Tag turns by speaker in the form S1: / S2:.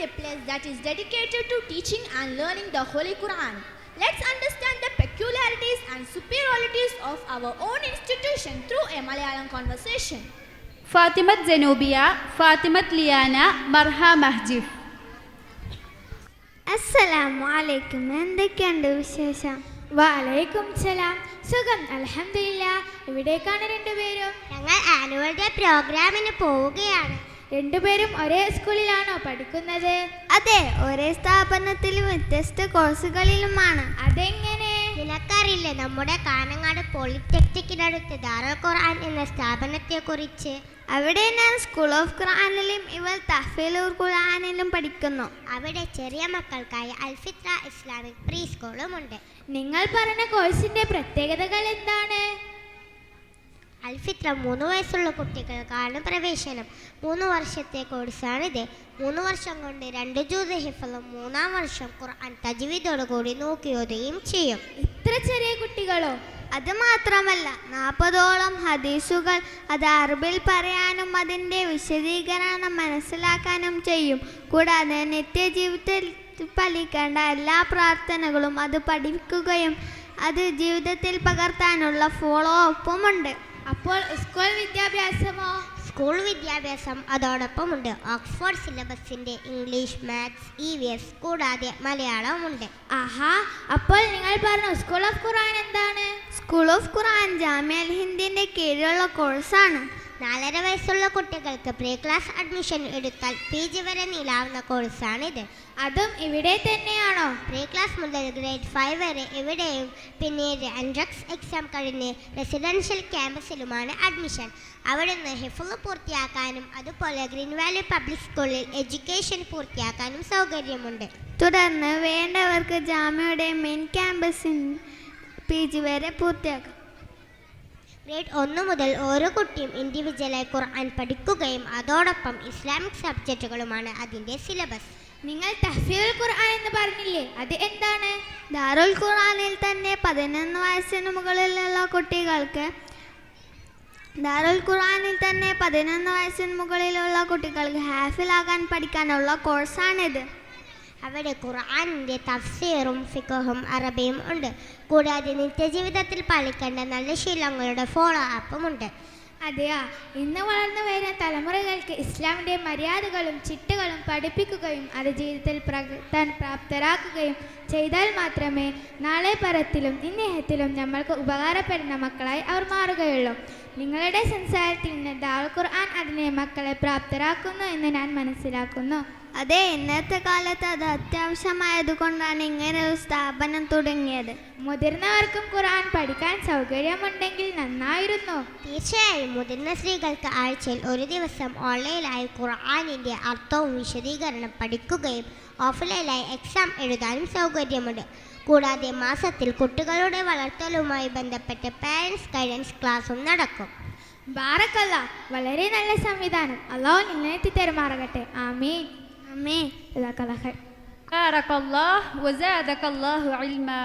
S1: a place that is dedicated to teaching and learning the Holy Quran. Let's understand the peculiarities and superiorities of our own institution through a Malayalam conversation.
S2: Fathimath ജനൂബിയ, Fathimath ലിയാന, മർഹ മഹ്ജിഫ്.
S3: അസ്സലാമു അലൈക്കും. എന്തൊക്കെയുണ്ട് വിശേഷം?
S4: വലൈക്കും സലാം. സുഖം, അൽഹംദുലില്ലാ. ഇവിടേക്കാണ് രണ്ടുപേരും?
S3: ഞങ്ങൾ ആനുവൽ ഡേ പ്രോഗ്രാമിന് പോവുകയാണ്.
S4: രണ്ടുപേരും ഒരേ സ്കൂളിലാണോ പഠിക്കുന്നത്?
S3: അതെ, ഒരേ സ്ഥാപനത്തിൽ വ്യത്യസ്ത കോഴ്സുകളിലുമാണ്.
S4: അതെങ്ങനെ?
S3: നിനക്കറിയില്ലേ നമ്മുടെ കാനങ്ങാട് പോളിടെക്നിക്കിനടുത്ത് ദാറുൽ ഖുർആൻ എന്ന സ്ഥാപനത്തെ കുറിച്ച്? അവിടെ ഞാൻ സ്കൂൾ ഓഫ് ഖുർആനിലും ഇവൾ തഹ്ഫീലുൽ ഖുർആനിലും പഠിക്കുന്നു. അവിടെ ചെറിയ മക്കൾക്കായി അൽഫിത്ര ഇസ്ലാമിക് പ്രീ സ്കൂളുമുണ്ട്.
S4: നിങ്ങൾ പറഞ്ഞ കോഴ്സിന്റെ പ്രത്യേകതകൾ എന്താണ്?
S3: അൽഫിത്ര 3 വയസ്സുള്ള കുട്ടികൾക്കാണ് പ്രവേശനം. 3 വർഷത്തെ കോഴ്സാണിത്. 3 വർഷം കൊണ്ട് 2 ജുസ് ഹിഫ്ളും 3-ാം വർഷം ഖുർആൻ തജ്വീദോടുകൂടി നോക്കിയോതുകയും ചെയ്യും.
S4: ഇത്ര ചെറിയ കുട്ടികളോ?
S3: അത് മാത്രമല്ല, 40ഓളം ഹദീസുകൾ അത് അറബിൽ പറയാനും അതിൻ്റെ വിശദീകരണം മനസ്സിലാക്കാനും ചെയ്യും. കൂടാതെ നിത്യജീവിതത്തിൽ പാലിക്കേണ്ട എല്ലാ പ്രാർത്ഥനകളും അത് പഠിക്കുകയും അത് ജീവിതത്തിൽ പകർത്താനുള്ള ഫോളോ അപ്പുമുണ്ട്.
S4: അപ്പോൾ സ്കൂൾ വിദ്യാഭ്യാസമോ?
S3: സ്കൂൾ വിദ്യാഭ്യാസം അതോടൊപ്പമുണ്ട്. ഓക്സ്ഫോർഡ് സിലബസിൻ്റെ ഇംഗ്ലീഷ്, മാത്സ്, EVS കൂടാതെ മലയാളമുണ്ട്.
S4: ആഹാ, അപ്പോൾ നിങ്ങൾ പറഞ്ഞ സ്കൂൾ ഓഫ് ഖുർആൻ എന്താണ്?
S3: സ്കൂൾ ഓഫ് ഖുർആൻ ജാമിഅ അൽ ഹിന്ദിൻ്റെ കീഴിലുള്ള കോഴ്സാണ്. 4.5 വയസ്സുള്ള കുട്ടികൾക്ക് പ്രീ ക്ലാസ് അഡ്മിഷൻ എടുത്താൽ PG വരെ നീളാവുന്ന കോഴ്സാണിത്.
S4: അതും ഇവിടെ തന്നെയാണോ?
S3: പ്രീ ക്ലാസ് മുതൽ ഗ്രേഡ് 5 വരെ ഇവിടെയും പിന്നീട് എൻട്രൻസ് എക്സാം കഴിഞ്ഞ് റെസിഡൻഷ്യൽ ക്യാമ്പസിലുമാണ് അഡ്മിഷൻ. അവിടെ നിന്ന് ഹിഫ്ള് പൂർത്തിയാക്കാനും അതുപോലെ ഗ്രീൻ വാലി പബ്ലിക് സ്കൂളിൽ എഡ്യൂക്കേഷൻ പൂർത്തിയാക്കാനും സൗകര്യമുണ്ട്. തുടർന്ന് വേണ്ടവർക്ക് ജാമ്യയുടെ മെയിൻ ക്യാമ്പസിൽ PG വരെ പൂർത്തിയാക്കാം. ഗ്രേഡ് 1 മുതൽ ഓരോ കുട്ടിയും ഇൻഡിവിജ്വലായി ഖുർആൻ പഠിക്കുകയും അതോടൊപ്പം ഇസ്ലാമിക് സബ്ജക്റ്റുകളുമാണ് അതിൻ്റെ സിലബസ്.
S4: നിങ്ങൾ തഹ്ഫീലുൽ ഖുർആൻ എന്ന് പറഞ്ഞില്ലേ, അത് എന്താണ്?
S3: ദാറുൽ ഖുർആനിൽ തന്നെ 11 വയസ്സിന് മുകളിലുള്ള കുട്ടികൾക്ക് ഹാഫിലാകാൻ പഠിക്കാനുള്ള കോഴ്സാണിത്. അവിടെ ഖുർആനിൻ്റെ തഫ്സീറും ഫിഖ്ഹും അറബിയും ഉണ്ട്. കൂടാതെ നിത്യജീവിതത്തിൽ പാലിക്കേണ്ട നല്ല ശീലങ്ങളുടെ ഫോളോ അപ്പുമുണ്ട്.
S4: അതെയാ, ഇന്ന് വളർന്നു വരുന്ന തലമുറകൾക്ക് ഇസ്ലാമിൻ്റെ മര്യാദകളും ചിട്ടകളും പഠിപ്പിക്കുകയും അത് ജീവിതത്തിൽ പ്രകടത്താൻ പ്രാപ്തരാക്കുകയും ചെയ്താൽ മാത്രമേ നാളെ പരത്തിലും ഇന്നേഹത്തിലും നമ്മൾക്ക് ഉപകാരപ്പെടുന്ന മക്കളായി അവർ മാറുകയുള്ളൂ. നിങ്ങളുടെ സംസാരത്തിൽ നിന്ന് ദാറുൽ ഖുർആൻ അതിനെ മക്കളെ പ്രാപ്തരാക്കുന്നു എന്ന് ഞാൻ മനസ്സിലാക്കുന്നു.
S3: അതെ, ഇന്നത്തെ കാലത്ത് അത് അത്യാവശ്യമായതുകൊണ്ടാണ് ഇങ്ങനെ ഒരു സ്ഥാപനം തുടങ്ങിയത്.
S4: മുതിർന്നവർക്കും ഖുർആൻ പഠിക്കാൻ സൗകര്യമുണ്ടെങ്കിൽ നന്നായിരുന്നു.
S3: തീർച്ചയായും മുതിർന്ന സ്ത്രീകൾക്ക് ആഴ്ചയിൽ ഒരു ദിവസം ഓൺലൈനായി ഖുർആനിൻ്റെ അർത്ഥവും വിശദീകരണം പഠിക്കുകയും ഓഫ്ലൈനായി എക്സാം എഴുതാനും സൗകര്യമുണ്ട്. കൂടാതെ മാസത്തിൽ കുട്ടികളുടെ വളർത്തലുമായി ബന്ധപ്പെട്ട് പാരൻസ് ഗൈഡൻസ് ക്ലാസും നടക്കും.
S4: ബാറക്കല്ലാ, വളരെ നല്ല സംവിധാനം. അല്ലാഹു നിന്നെത്തി തെരുമാറകട്ടെ. ആമീൻ.
S3: ആമീൻ.
S2: بارك الله وزادك الله علما.